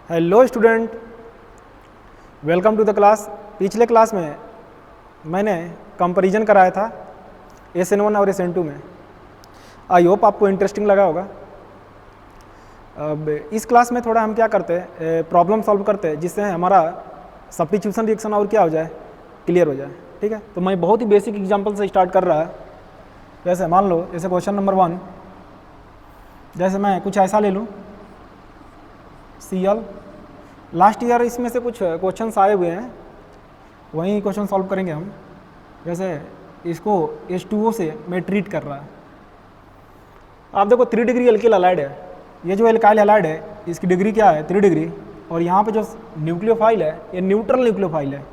Hello student, welcome to the class. पिछले class में मैंने कंपैरिजन कराया था SN1 और SN2 में। आई होप आपको इंटरेस्टिंग लगा होगा। अब इस क्लास में थोड़ा हम क्या करते हैं, प्रॉब्लम सॉल्व करते हैं जिससे हमारा सब्स्टिट्यूशन रिएक्शन और क्या हो जाए, क्लियर हो जाए। ठीक है, तो मैं बहुत ही बेसिक एग्जांपल से स्टार्ट कर रहा है। जैसे मान लो, जैसे क्वेश्चन नंबर 1, जैसे मैं कुछ ऐसा ले लूँ Cl। लास्ट ईयर इसमें से कुछ क्वेश्चंस आए हुए हैं, वही क्वेश्चन सॉल्व करेंगे हम। जैसे इसको H2O से मैं ट्रीट कर रहा है। आप देखो 3 डिग्री एल्किल हैलाइड है। ये जो एल्काइल हैलाइड है इसकी डिग्री क्या है, 3 डिग्री। और यहाँ पे जो न्यूक्लियोफाइल है ये न्यूट्रल न्यूक्लियोफाइल है।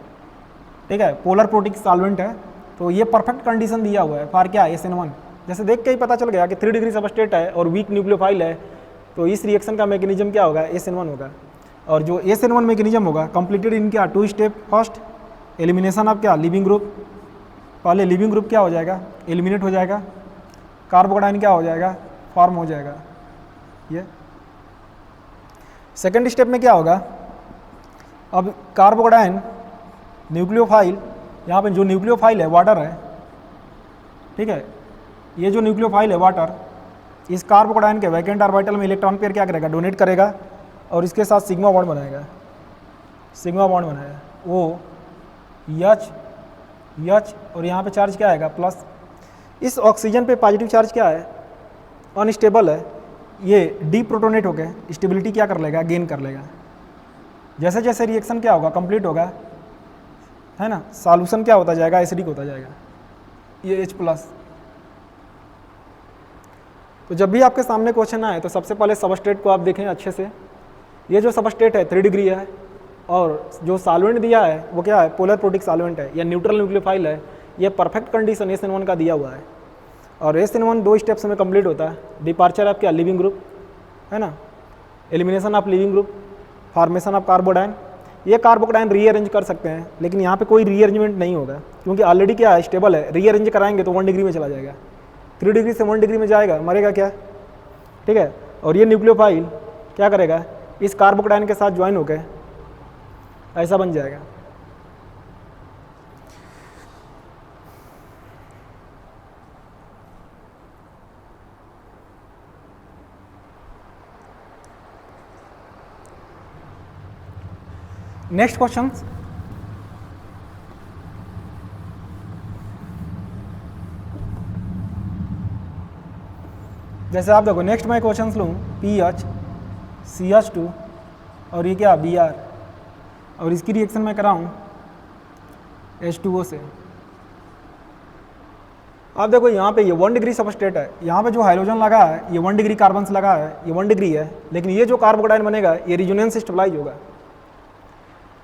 ठीक है, पोलर प्रोटिक सॉल्वेंट है। तो ये परफेक्ट कंडीशन दिया हुआ है फॉर क्या, SN1। जैसे देख के ही पता चल गया कि 3 डिग्री सबस्ट्रेट है और वीक न्यूक्लियोफाइल है, तो इस रिएक्शन का मैकेनिज्म क्या होगा, SN1 होगा। और जो SN1 मैकेनिज्म होगा कंप्लीटेड इन क्या, 2 स्टेप। फर्स्ट एलिमिनेशन ऑफ क्या, लिविंग ग्रुप। पहले लिविंग ग्रुप क्या हो जाएगा, एलिमिनेट हो जाएगा। कार्बोकटाइन क्या हो जाएगा, फॉर्म हो जाएगा। ये सेकेंड स्टेप में क्या होगा, अब कार्बोकटाइन न्यूक्लियोफाइल, यहाँ पे जो न्यूक्लियोफाइल है वाटर है। ठीक है, ये जो न्यूक्लियोफाइल है वाटर, इस कार्बोकटाइन के वैकेंट ऑर्बिटल में इलेक्ट्रॉन पेयर क्या करेगा, डोनेट करेगा और इसके साथ सिग्मा बॉन्ड बनाएगा। सिग्मा बॉन्ड बनाएगा वो H और यहाँ पे चार्ज क्या आएगा, प्लस। इस ऑक्सीजन पे पॉजिटिव चार्ज क्या है, अनस्टेबल है। ये डीप्रोटोनेट होकर स्टेबिलिटी क्या कर लेगा, गेन कर लेगा। जैसे जैसे रिएक्शन क्या होगा, कंप्लीट होगा, है ना, सॉल्यूशन क्या होता जाएगा, एसिडिक होता जाएगा। ये H+। तो जब भी आपके सामने क्वेश्चन आए तो सबसे पहले सबस्ट्रेट को आप देखें अच्छे से। ये जो सबस्ट्रेट है 3 डिग्री है और जो सॉल्वेंट दिया है वो क्या है, पोलर प्रोटिक सॉल्वेंट है या न्यूट्रल न्यूक्लियोफाइल है। ये परफेक्ट कंडीशन SN1 का दिया हुआ है। और SN1 2 स्टेप्स में कंप्लीट होता है। डिपार्चर ऑफ क्या, लिविंग ग्रुप, है ना, elimination of leaving group, formation of कार्बोडाइन। ये कार्बोकटाइन रीअरेंज कर सकते हैं, लेकिन यहाँ पे कोई रीअरेंजमेंट नहीं होगा क्योंकि ऑलरेडी क्या है, स्टेबल है। रीअरेंज कराएंगे तो 1 डिग्री में चला जाएगा। 3 डिग्री से 1 डिग्री में जाएगा, मरेगा क्या। ठीक है, और ये न्यूक्लियोफाइल क्या करेगा, इस कार्बोकटाइन के साथ ज्वाइन होकर ऐसा बन जाएगा। नेक्स्ट क्वेश्चन, जैसे आप देखो नेक्स्ट मैं क्वेश्चंस लूँ PH CH2 और ये क्या Br, और इसकी रिएक्शन मैं कराऊँ H2O से। आप देखो यहाँ पे ये 1 डिग्री सबस्ट्रेट है, यहाँ पे जो हाइड्रोजन लगा है ये 1 डिग्री कार्बन्स लगा है, ये 1 डिग्री है। लेकिन ये जो कार्बोकटाइन बनेगा ये रिजोनेंस स्टेबलाइज होगा।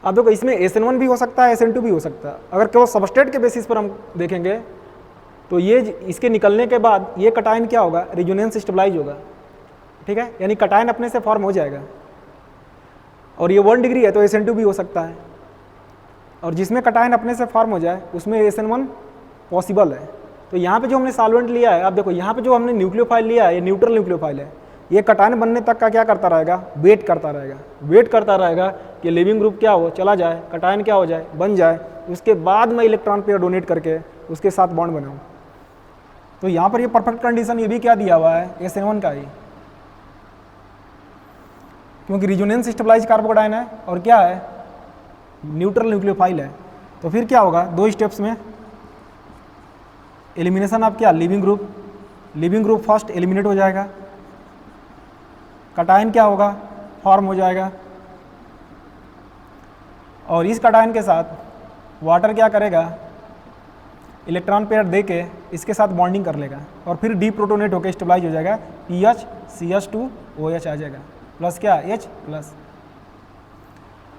आप देखो इसमें SN1 भी हो सकता है, SN2 भी हो सकता है। अगर केवल सबस्ट्रेट के बेसिस पर हम देखेंगे तो ये इसके निकलने के बाद ये कटाइन क्या होगा, रिजोनेंस स्टेबलाइज होगा। ठीक है, यानी कटाइन अपने से फॉर्म हो जाएगा। और ये 1 डिग्री है तो SN2 भी हो सकता है। और जिसमें कटाइन अपने से फॉर्म हो जाए उसमें SN1 पॉसिबल है। तो यहाँ पे जो हमने सॉल्वेंट लिया है, आप देखो यहाँ पे जो हमने न्यूक्लियोफाइल लिया है ये न्यूट्रल न्यूक्लियोफाइल है। ये कटाइन बनने तक का क्या करता रहेगा, वेट करता रहेगा कि लिविंग ग्रुप क्या हो, चला जाए, कटाइन क्या हो जाए, बन जाए। उसके बाद मैं इलेक्ट्रॉन पेयर डोनेट करके उसके साथ बॉन्ड बनाऊँ। तो यहाँ पर ये परफेक्ट कंडीशन ये भी क्या दिया हुआ है, SN1 का ही, क्योंकि रिजोनेंस स्टेबलाइज कार्बोकटाइन है और क्या है, न्यूट्रल न्यूक्लियोफाइल है। तो फिर क्या होगा, 2 स्टेप्स में एलिमिनेशन ऑफ क्या, लिविंग ग्रुप फर्स्ट एलिमिनेट हो जाएगा। कटाइन क्या होगा, फॉर्म हो जाएगा। और इस कटाइन के साथ वाटर क्या करेगा, इलेक्ट्रॉन पेयर दे के इसके साथ बॉन्डिंग कर लेगा और फिर डीप्रोटोनेट होकर स्टेबलाइज हो जाएगा। PH CH2 OH आ जाएगा, प्लस क्या, H+।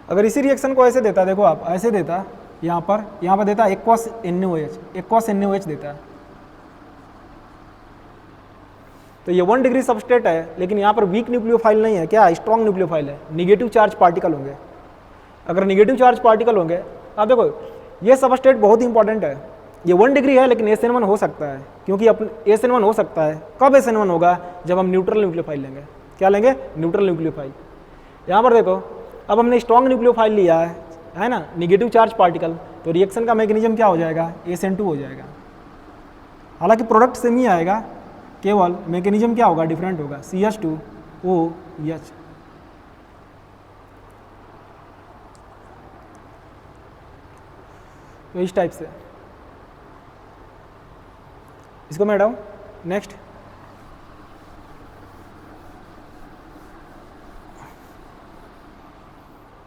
अगर इसी रिएक्शन को ऐसे देता, देखो आप ऐसे देता, यहाँ पर देता एक्वस NaOH देता है। तो ये 1 डिग्री सबस्ट्रेट है, लेकिन यहाँ पर वीक न्यूक्लियोफाइल नहीं है, क्या स्ट्रॉन्ग न्यूक्लियोफाइल है। निगेटिव चार्ज पार्टिकल होंगे। अगर निगेटिव चार्ज पार्टिकल होंगे, आप देखो ये सबस्ट्रेट बहुत इंपॉर्टेंट है। ये 1 डिग्री है लेकिन SN1 हो सकता है, क्योंकि SN1 हो सकता है। कब SN1 होगा, जब हम न्यूट्रल न्यूक्लियोफाइल लेंगे। क्या लेंगे, न्यूट्रल न्यूक्लियोफाइल। यहाँ पर देखो अब हमने स्ट्रॉन्ग न्यूक्लियोफाइल लिया है ना, निगेटिव चार्ज पार्टिकल, तो रिएक्शन का मैकेनिज्म क्या हो जाएगा, SN2 हो जाएगा। हालांकि प्रोडक्ट सेम ही आएगा, केवल मैकेनिज्म क्या होगा, डिफरेंट होगा, CH2OH। तो इस टाइप से इसको मैं हटाऊं। नेक्स्ट,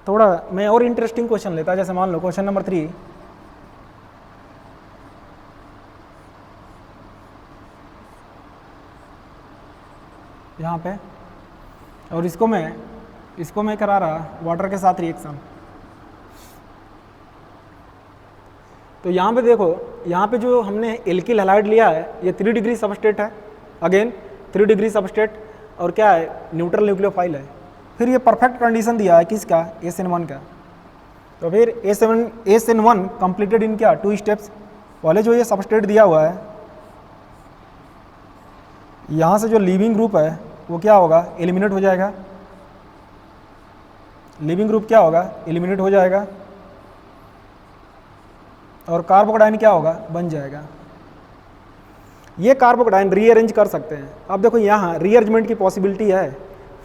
थोड़ा मैं और इंटरेस्टिंग क्वेश्चन लेता, जैसे मान लो क्वेश्चन नंबर 3, यहाँ पे, और इसको मैं करा रहा वाटर के साथ रिएक्शन। तो यहाँ पे देखो, यहाँ पे जो हमने एल्किल हैलाइड लिया है ये 3 डिग्री सबस्ट्रेट है, अगेन 3 डिग्री सबस्ट्रेट, और क्या है, न्यूट्रल न्यूक्लियोफाइल है। फिर ये परफेक्ट कंडीशन दिया है किसका, SN1 का। तो फिर SN1 कंप्लीटेड इन क्या, 2 स्टेप्स। पहले जो ये सबस्ट्रेट दिया हुआ है, यहाँ से जो लीविंग ग्रुप है वो क्या होगा, एलिमिनेट हो जाएगा। लीविंग ग्रुप क्या होगा, एलिमिनेट हो जाएगा, और कार्बोकेटाइन क्या होगा, बन जाएगा। ये कार्बोकेटाइन रीअरेंज कर सकते हैं। अब देखो यहाँ रीअरेंजमेंट की पॉसिबिलिटी है।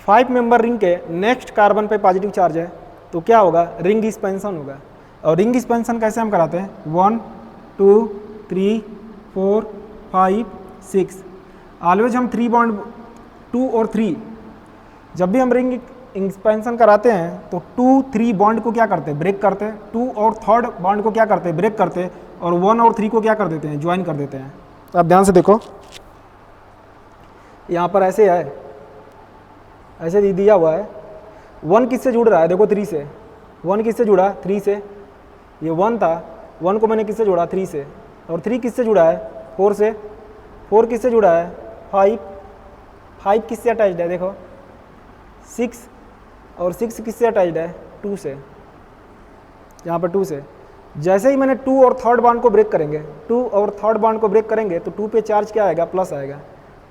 5 मेंबर रिंग के नेक्स्ट कार्बन पे पॉजिटिव चार्ज है, तो क्या होगा, रिंग एक्सपेंशन होगा। और रिंग एक्सपेंशन कैसे हम कराते हैं, 1 2 3 4 5 6, ऑलवेज हम 3 बॉन्ड 2 और 3, जब भी हम रिंग एक्सपेंशन कराते हैं तो 2 3 बॉन्ड को क्या करते हैं, ब्रेक करते हैं। 2 और 3rd बॉन्ड को क्या करते हैं, ब्रेक करते हैं, और 1 और 3 को क्या कर देते हैं, ज्वाइन कर देते हैं। तो आप ध्यान से देखो, यहाँ पर ऐसे है, ऐसे दिया हुआ है। 1 किससे जुड़ रहा है, देखो 3 से। 1 किससे जुड़ा, 3 से। ये 1 था, 1 को मैंने किससे जोड़ा, 3 से। और 3 किससे जुड़ा है, 4 से। 4 किससे जुड़ा है, 5। 5 किससे अटैच्ड है, देखो 6। और 6 किससे अटैच्ड है, 2 से। यहाँ पर 2 से। जैसे ही मैंने 2 और 3rd बॉन्ड को ब्रेक करेंगे, 2 और 3rd बॉन्ड को ब्रेक करेंगे, तो 2 पे चार्ज क्या आएगा, प्लस आएगा।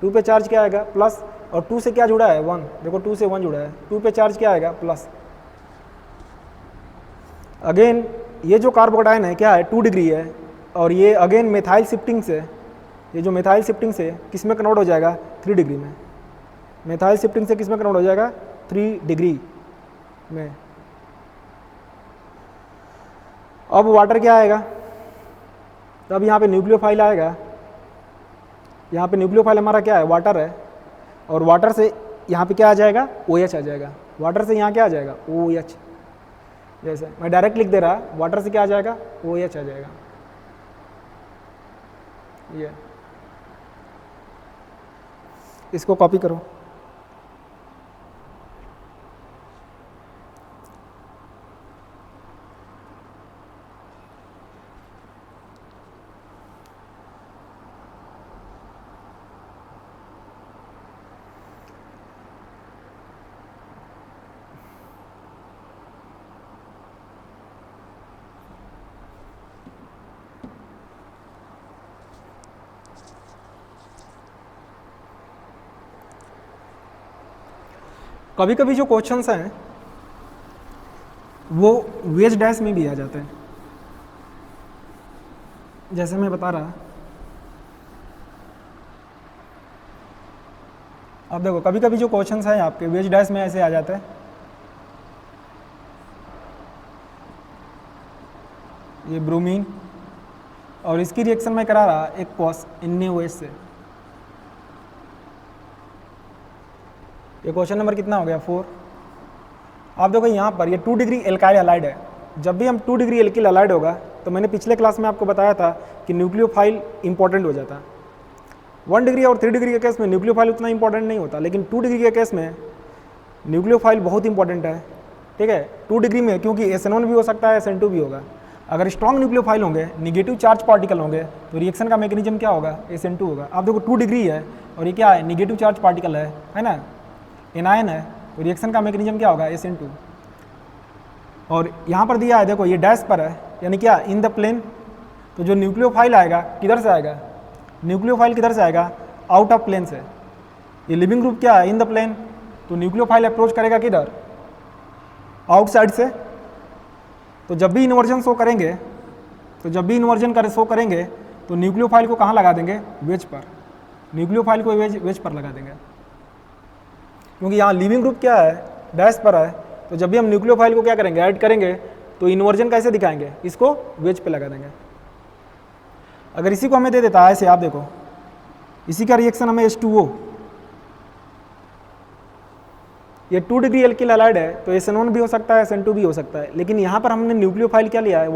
2 पे चार्ज क्या आएगा, प्लस। और 2 से क्या जुड़ा है, 1। देखो 2 से 1 जुड़ा है, 2 पे चार्ज क्या आएगा, प्लस। अगेन ये जो कार्बोकेटाइन है क्या है, 2 डिग्री है, और ये अगेन मेथाइल शिफ्टिंग से, ये जो मेथाइल शिफ्टिंग से किस में कन्वर्ट हो जाएगा, 3 डिग्री में। मेथाइल शिफ्टिंग से किस में कन्वर्ट हो जाएगा, 3 डिग्री में। अब वाटर क्या आएगा, तब यहाँ पे न्यूक्लियोफाइल आएगा। यहाँ पे न्यूक्लियोफाइल हमारा क्या है, वाटर है, और वाटर से यहाँ पे क्या आ जाएगा, OH आ जाएगा। वाटर से यहाँ क्या आ जाएगा, OH। जैसे मैं डायरेक्ट लिख दे रहा, वाटर से क्या आ जाएगा, OH आ जाएगा। ये इसको कॉपी करो। कभी कभी जो क्वेश्चंस हैं वो वेज डैश में भी आ जाते हैं, जैसे मैं बता रहा। अब देखो कभी कभी जो क्वेश्चंस हैं आपके वेज डैश में ऐसे आ जाते हैं। ये ब्रोमीन, और इसकी रिएक्शन मैं करा रहा एक्वस NaOH से। ये क्वेश्चन नंबर कितना हो गया, 4। आप देखो यहाँ पर ये 2 डिग्री एल्काइल हैलाइड है। जब भी हम 2 डिग्री एल्किल हैलाइड होगा, तो मैंने पिछले क्लास में आपको बताया था कि न्यूक्लियोफाइल इंपॉर्टेंट हो जाता है। 1 डिग्री और 3 डिग्री के केस में न्यूक्लियोफाइल उतना इंपॉर्टेंट नहीं होता, लेकिन 2 डिग्री के केस में न्यूक्लियोफाइल बहुत इंपॉर्टेंट है। ठीक है, 2 डिग्री में क्योंकि SN1 भी हो सकता है, SN2 भी होगा। अगर स्ट्रॉन्ग न्यूक्लियोफाइल होंगे, निगेटिव चार्ज पार्टिकल होंगे, तो रिएक्शन का मैकेनिज्म क्या होगा, SN2 होगा। आप देखो 2 डिग्री है और ये क्या है, निगेटिव चार्ज पार्टिकल है ना, एनायन है, तो रिएक्शन का मैकेनिज्म क्या होगा, SN2। और यहाँ पर दिया है देखो ये डैश पर है, यानी क्या, इन द प्लेन। तो जो न्यूक्लियोफाइल आएगा किधर से आएगा, न्यूक्लियोफाइल किधर से आएगा, आउट ऑफ प्लेन से। ये लिविंग ग्रुप क्या है, इन द प्लेन, तो न्यूक्लियोफाइल अप्रोच करेगा किधर, आउटसाइड से। तो जब भी इन्वर्जन शो करेंगे शो करेंगे तो न्यूक्लियोफाइल को कहाँ लगा देंगे? वेज पर। न्यूक्लियोफाइल को वेज पर लगा देंगे, क्योंकि यहाँ लिविंग ग्रुप क्या है? डैश पर है। तो जब भी हम न्यूक्लियोफाइल को क्या करेंगे? ऐड करेंगे, तो इन्वर्जन कैसे दिखाएंगे? इसको वेज पे लगा देंगे। अगर इसी को हमें दे देता है ऐसे, आप देखो इसी का रिएक्शन हमें H2O, ये 2 डिग्री एल्किल हैलाइड है, तो SN1 भी हो सकता है, SN2 भी हो सकता है। लेकिन यहाँ पर हमने न्यूक्लियोफाइल क्या लिया है?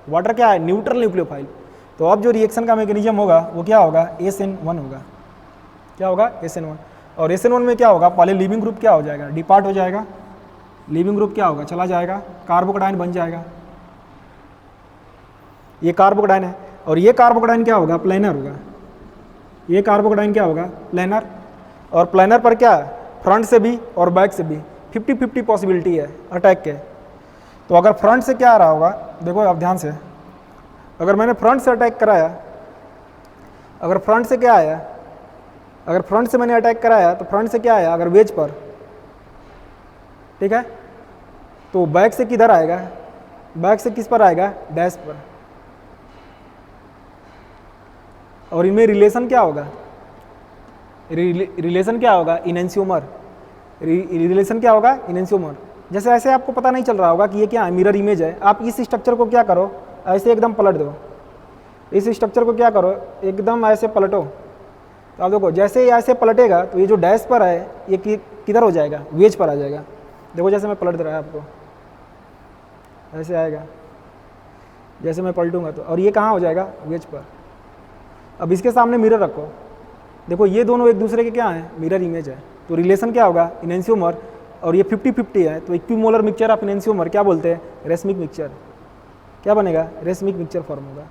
वाटर क्या है? Neutral nucleophile. तो अब जो रिएक्शन का मैकेनिज्म होगा वो क्या होगा? SN1 होगा। क्या होगा? SN1। और SN1 में क्या होगा? पहले लिविंग ग्रुप क्या हो जाएगा? डिपार्ट हो जाएगा। लिविंग ग्रुप क्या होगा? चला जाएगा, कार्बोकैटायन बन जाएगा। ये कार्बोकैटायन है, और ये कार्बोकैटायन क्या होगा? प्लेनर होगा। ये कार्बोकैटायन क्या होगा? प्लेनर। और प्लेनर पर क्या है? फ्रंट से भी और बैक से भी 50-50 पॉसिबिलिटी है अटैक के। तो अगर फ्रंट से क्या आ रहा होगा, देखो आप ध्यान से, अगर मैंने फ्रंट से अटैक कराया, अगर फ्रंट से क्या आया, अगर फ्रंट से मैंने अटैक कराया तो फ्रंट से क्या आया? अगर वेज पर, ठीक है, तो बैक से किधर आएगा? बैक से किस पर आएगा? डैश पर। और इनमें रिलेशन क्या होगा? रिलेशन क्या होगा? इनेंशियोमर। रिलेशन क्या होगा? इनेंशियोमर। जैसे ऐसे आपको पता नहीं चल रहा होगा कि ये क्या है? मिरर इमेज है। आप इस स्ट्रक्चर को क्या करो? ऐसे एकदम पलट दो। इस स्ट्रक्चर को क्या करो? एकदम ऐसे पलटो। तो आप देखो जैसे ये ऐसे पलटेगा तो ये जो डैश पर है ये किधर हो जाएगा? वेज पर आ जाएगा। देखो जैसे मैं पलट दे रहा है आपको, ऐसे आएगा, जैसे मैं पलटूंगा तो, और ये कहाँ हो जाएगा? वेज पर। अब इसके सामने मिरर रखो, देखो ये दोनों एक दूसरे के क्या हैं? मिरर इमेज है। तो रिलेशन क्या होगा? इनेंशियोमर। और ये 50-50 है, तो इक्विमोलर मिक्सचर ऑफ इनेंशियोमर क्या बोलते हैं? Racemic mixture. क्या बनेगा? रेसमिक मिक्सचर फॉर्म होगा।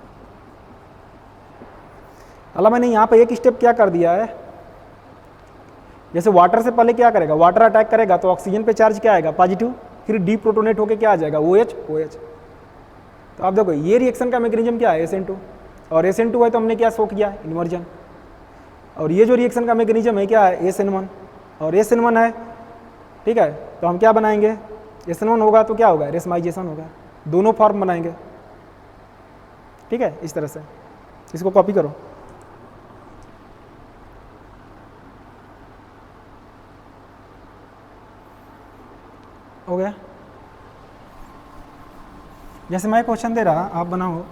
अल्लाह मैंने यहाँ पे एक स्टेप क्या कर दिया है, जैसे वाटर से पहले क्या करेगा? वाटर अटैक करेगा तो ऑक्सीजन पे चार्ज क्या आएगा? पॉजिटिव। फिर डीप्रोटोनेट होकर क्या आ जाएगा? OH। तो आप देखो ये रिएक्शन का मैकेनिज्म क्या है? SN2। और SN2 है तो हमने क्या शो किया? इन्वर्जन। और ये जो रिएक्शन का मैकेनिज्म है क्या है? SN1। और SN1 है, ठीक है, तो हम क्या बनाएंगे? SN1 होगा तो क्या होगा? रेसमाइजेशन होगा। दोनों फॉर्म बनाएंगे, ठीक है, इस तरह से। इसको कॉपी करो। हो गया? जैसे मैं क्वेश्चन दे रहा, आप बनाओ।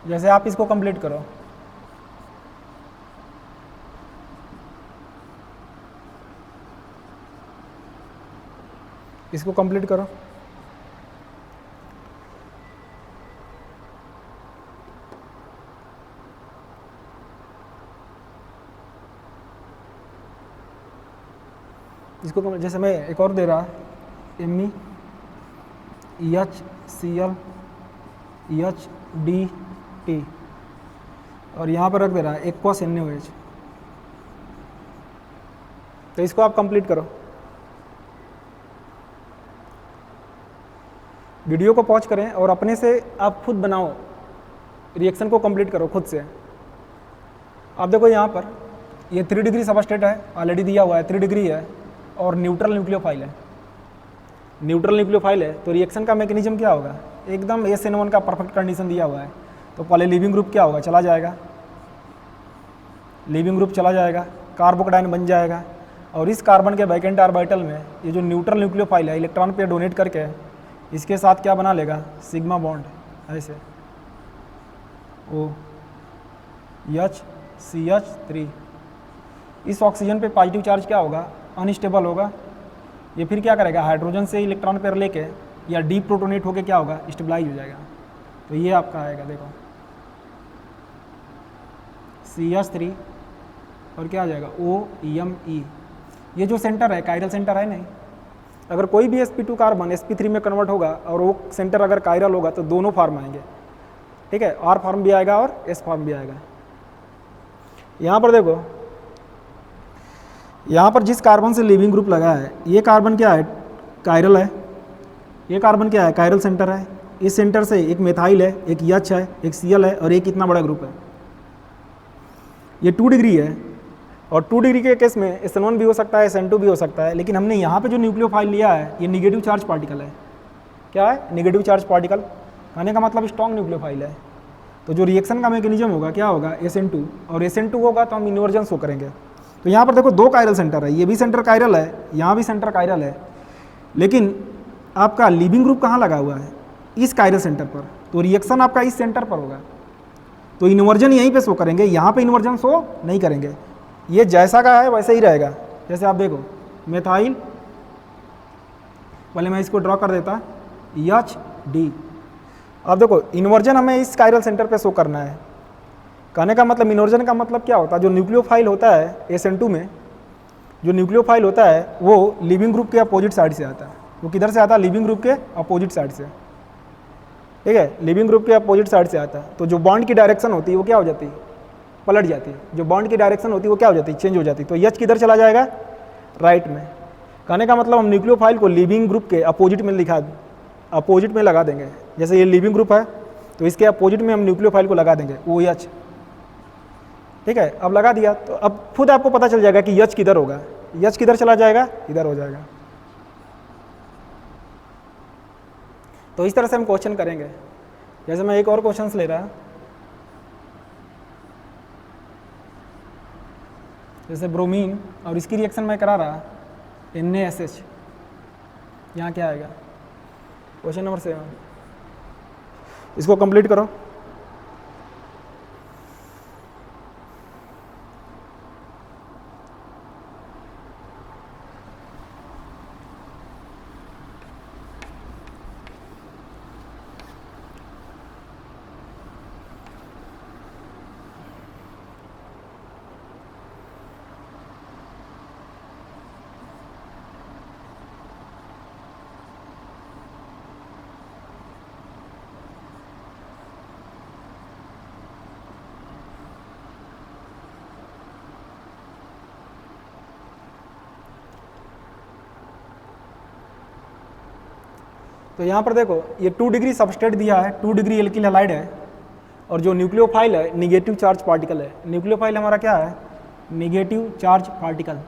जैसे आप इसको कंप्लीट करो। इसको कंप्लीट करो। इसको जैसे मैं एक और दे रहा, Me EHCl EHDT, और यहाँ पर रख दे रहा है एक्वस NaOH। तो इसको आप कंप्लीट करो। वीडियो को पॉज करें और अपने से आप खुद बनाओ, रिएक्शन को कंप्लीट करो खुद से। आप देखो यहाँ पर ये 3 डिग्री सबस्ट्रेट है, ऑलरेडी दिया हुआ है, 3 डिग्री है, और न्यूट्रल न्यूक्लियोफाइल है। न्यूट्रल न्यूक्लियोफाइल है तो रिएक्शन का मैकेनिज्म क्या होगा? एकदम SN1 का परफेक्ट कंडीशन दिया हुआ है। तो पहले लिविंग ग्रुप क्या होगा? चला जाएगा, लिविंग ग्रुप चला जाएगा, कार्बोकैटायन बन जाएगा, और इस कार्बन के वैकेंट ऑर्बिटल में ये जो न्यूट्रल न्यूक्लियोफाइल है इलेक्ट्रॉन पे डोनेट करके इसके साथ क्या बना लेगा? सिग्मा बॉन्ड, ऐसे OHCH3। इस ऑक्सीजन पे पॉजिटिव चार्ज क्या होगा? अनस्टेबल होगा। ये फिर क्या करेगा? हाइड्रोजन से इलेक्ट्रॉन पेयर लेके या डी प्रोटोनेट होके क्या होगा? स्टेबलाइज हो जाएगा। तो ये आपका आएगा, देखो CH3 और क्या आ जाएगा? OMe। ये जो सेंटर है कायरल सेंटर है नहीं, अगर कोई भी sp2 कार्बन sp3 में कन्वर्ट होगा और वो सेंटर अगर कायरल होगा तो दोनों फॉर्म आएंगे, ठीक है, R फॉर्म भी आएगा और S फॉर्म भी आएगा। यहाँ पर देखो, यहाँ पर जिस कार्बन से लिविंग ग्रुप लगा है ये कार्बन क्या है? कायरल है। ये कार्बन क्या है? कायरल सेंटर है। इस सेंटर से एक मेथाइल है, एक H है, एक Cl है, और एक इतना बड़ा ग्रुप है। ये 2 डिग्री है, और 2 डिग्री के केस में SN1 भी हो सकता है, SN2 भी हो सकता है, लेकिन हमने यहाँ पे जो न्यूक्लियोफाइल लिया है ये निगेटिव चार्ज पार्टिकल है। क्या है? Negative charge particle. कहने का मतलब स्ट्रॉन्ग न्यूक्लियोफाइल है। तो जो रिएक्शन का मैकेनिज्म होगा क्या होगा? SN2, और SN2 होगा तो हम इन्वर्जन शो करेंगे। तो यहाँ पर देखो 2 कायरल सेंटर है, ये भी सेंटर कायरल है, यहाँ भी सेंटर कायरल है, लेकिन आपका लीविंग ग्रुप कहाँ लगा हुआ है? इस कायरल सेंटर पर। तो रिएक्शन आपका इस सेंटर पर होगा, तो इन्वर्जन यहीं पे शो करेंगे, यहाँ पे इन्वर्जन शो नहीं करेंगे। ये जैसा का है वैसा ही रहेगा। जैसे आप देखो मेथाइल, पहले मैं इसको ड्रॉ कर देता HD। अब देखो इन्वर्जन हमें इस कायरल सेंटर पे शो करना है। कहने का मतलब इन्वर्जन का मतलब क्या होता है? जो न्यूक्लियोफाइल होता है SN2 में, जो न्यूक्लियोफाइल होता है वो लिविंग ग्रुप के अपोजिट साइड से आता है। वो किधर से आता है? लिविंग ग्रुप के अपोजिट साइड से। ठीक है, लिविंग ग्रुप के अपोजिट साइड से आता है। तो जो बॉन्ड की डायरेक्शन होती है वो क्या हो जाती है? पलट जाती है। जो बॉन्ड की डायरेक्शन होती है वो क्या हो जाती है? चेंज हो जाती है। तो H किधर चला जाएगा? राइट में। कहने का मतलब हम न्यूक्लियोफाइल को लिविंग ग्रुप के अपोजिट में अपोजिट में लगा देंगे। जैसे ये लिविंग ग्रुप है तो इसके अपोजिट में हम न्यूक्लियोफाइल को लगा देंगे OH। ठीक है, अब लगा दिया तो अब खुद आपको पता चल जाएगा कि H किधर होगा। H किधर चला जाएगा? इधर हो जाएगा। तो इस तरह से हम क्वेश्चन करेंगे। जैसे मैं एक और क्वेश्चन ले रहा, जैसे ब्रोमीन और इसकी रिएक्शन मैं करा रहा NaSH, यहाँ क्या आएगा? क्वेश्चन नंबर 7, इसको कंप्लीट करो। तो यहाँ पर देखो ये 2 डिग्री सबस्ट्रेट दिया है, 2 डिग्री एल्किल हैलाइड है, और जो न्यूक्लियोफाइल है निगेटिव चार्ज पार्टिकल है। न्यूक्लियोफाइल हमारा क्या है? Negative charge particle.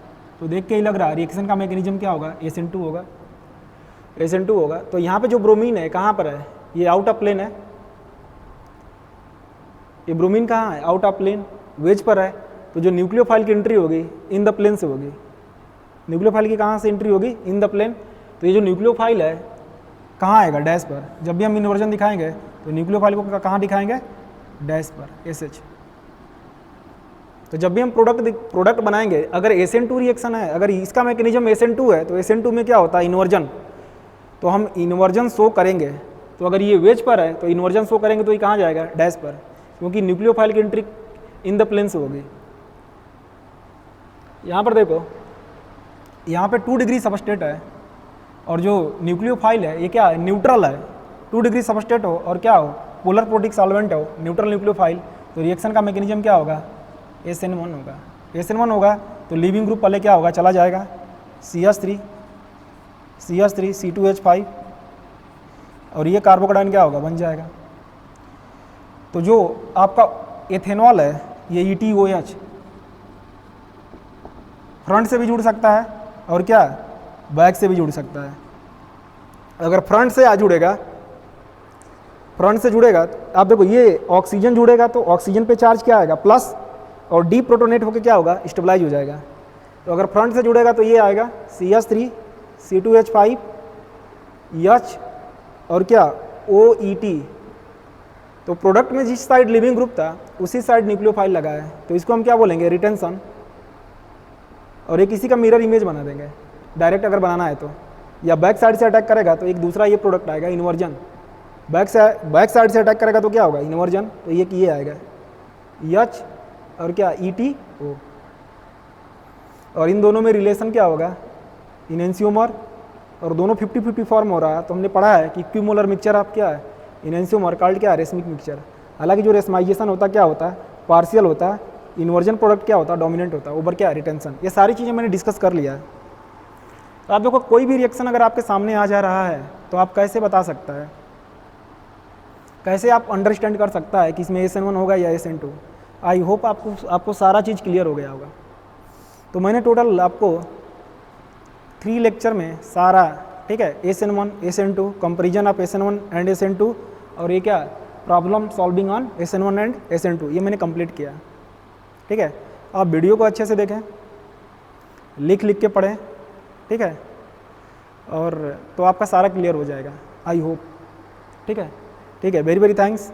तो देख के ही लग रहा है रिएक्शन का मैकेनिज्म क्या होगा? SN2 होगा, SN2 होगा। तो यहाँ पे जो ब्रोमीन है कहाँ पर है? ये आउट ऑफ प्लेन है। ये ब्रोमीन कहाँ है? आउट ऑफ प्लेन, वेज पर है। तो जो न्यूक्लियोफाइल की एंट्री होगी इन द प्लेन से होगी। न्यूक्लियोफाइल की कहाँ से एंट्री होगी? In the plane. तो ये जो न्यूक्लियोफाइल है कहाँ आएगा? डैश पर। जब भी हम इन्वर्जन दिखाएंगे तो न्यूक्लियोफाइल को कहाँ दिखाएंगे? डैश पर, SH। तो जब भी हम प्रोडक्ट बनाएंगे, अगर SN2 रिएक्शन है, अगर इसका मैकेनिज्म SN2 है, तो SN2 में क्या होता है? इन्वर्जन। तो हम इन्वर्जन शो करेंगे। तो अगर ये वेज पर है तो इन्वर्जन शो करेंगे तो ये कहाँ जाएगा? डैश पर, क्योंकि न्यूक्लियोफाइल की एंट्री इन द प्लेन से होगी। यहाँ पर देखो, यहाँ पे 2 डिग्री सबस्ट्रेट है, और जो न्यूक्लियोफाइल है ये क्या है? न्यूट्रल है। 2 डिग्री सबस्ट्रेट हो और क्या हो? पोलर प्रोटिक सॉल्वेंट हो, न्यूट्रल न्यूक्लियोफाइल। तो रिएक्शन का मैकेनिज्म क्या होगा? SN1 होगा। SN1 होगा तो लिविंग ग्रुप पहले क्या होगा? चला जाएगा CH3 C2H5, और ये कार्बोकेटाइन क्या होगा? बन जाएगा। तो जो आपका एथेनॉल है ये ETOH फ्रंट से भी जुड़ सकता है और क्या बैक से भी जुड़ सकता है। अगर फ्रंट से जुड़ेगा, फ्रंट से जुड़ेगा, आप देखो ये ऑक्सीजन जुड़ेगा तो ऑक्सीजन पे चार्ज क्या आएगा? प्लस, और डी प्रोटोनेट होकर क्या होगा? स्टेबलाइज हो जाएगा। तो अगर फ्रंट से जुड़ेगा तो ये आएगा CH3 C2H5 H और क्या OET। तो प्रोडक्ट में जिस साइड लिविंग ग्रुप था उसी साइड न्यूक्लियोफाइल लगा है, तो इसको हम क्या बोलेंगे? रिटेंशन। और एक इसी का मिरर इमेज बना देंगे डायरेक्ट अगर बनाना है तो, या बैक साइड से अटैक करेगा तो एक दूसरा ये प्रोडक्ट आएगा इन्वर्जन। बैक साइड से अटैक करेगा तो क्या होगा? इन्वर्जन। तो ये आएगा H और क्या ETO, और इन दोनों में रिलेशन क्या होगा? इनेंशियोमर, और दोनों 50-50 फॉर्म हो रहा है। तो हमने पढ़ा है कि इक्विमोलर मिक्सचर आप क्या है? इनेंशियोमर कॉल्ड क्या है? Racemic mixture. हालांकि जो रेसमाइजेशन होता क्या होता है? पार्शियल होता है। इन्वर्जन प्रोडक्ट क्या होता है? डोमिनेंट होता है। ओवर क्या है? रिटेंशन। ये सारी चीज़ें मैंने डिस्कस कर लिया है। तो आप देखो कोई भी रिएक्शन अगर आपके सामने आ जा रहा है तो आप कैसे बता सकता है, कैसे आप अंडरस्टैंड कर सकता है कि इसमें SN1 होगा या SN2? आई होप आपको सारा चीज़ क्लियर हो गया होगा। तो मैंने टोटल आपको 3 लेक्चर में सारा, ठीक है, SN1 SN2, comparison of SN1 and SN2, और ये क्या, problem solving on SN1 and SN2, ये मैंने कंप्लीट किया। ठीक है, आप वीडियो को अच्छे से देखें, लिख के पढ़ें, ठीक है, और तो आपका सारा क्लियर हो जाएगा, आई होप। ठीक है, very very thanks,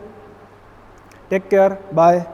take care, bye.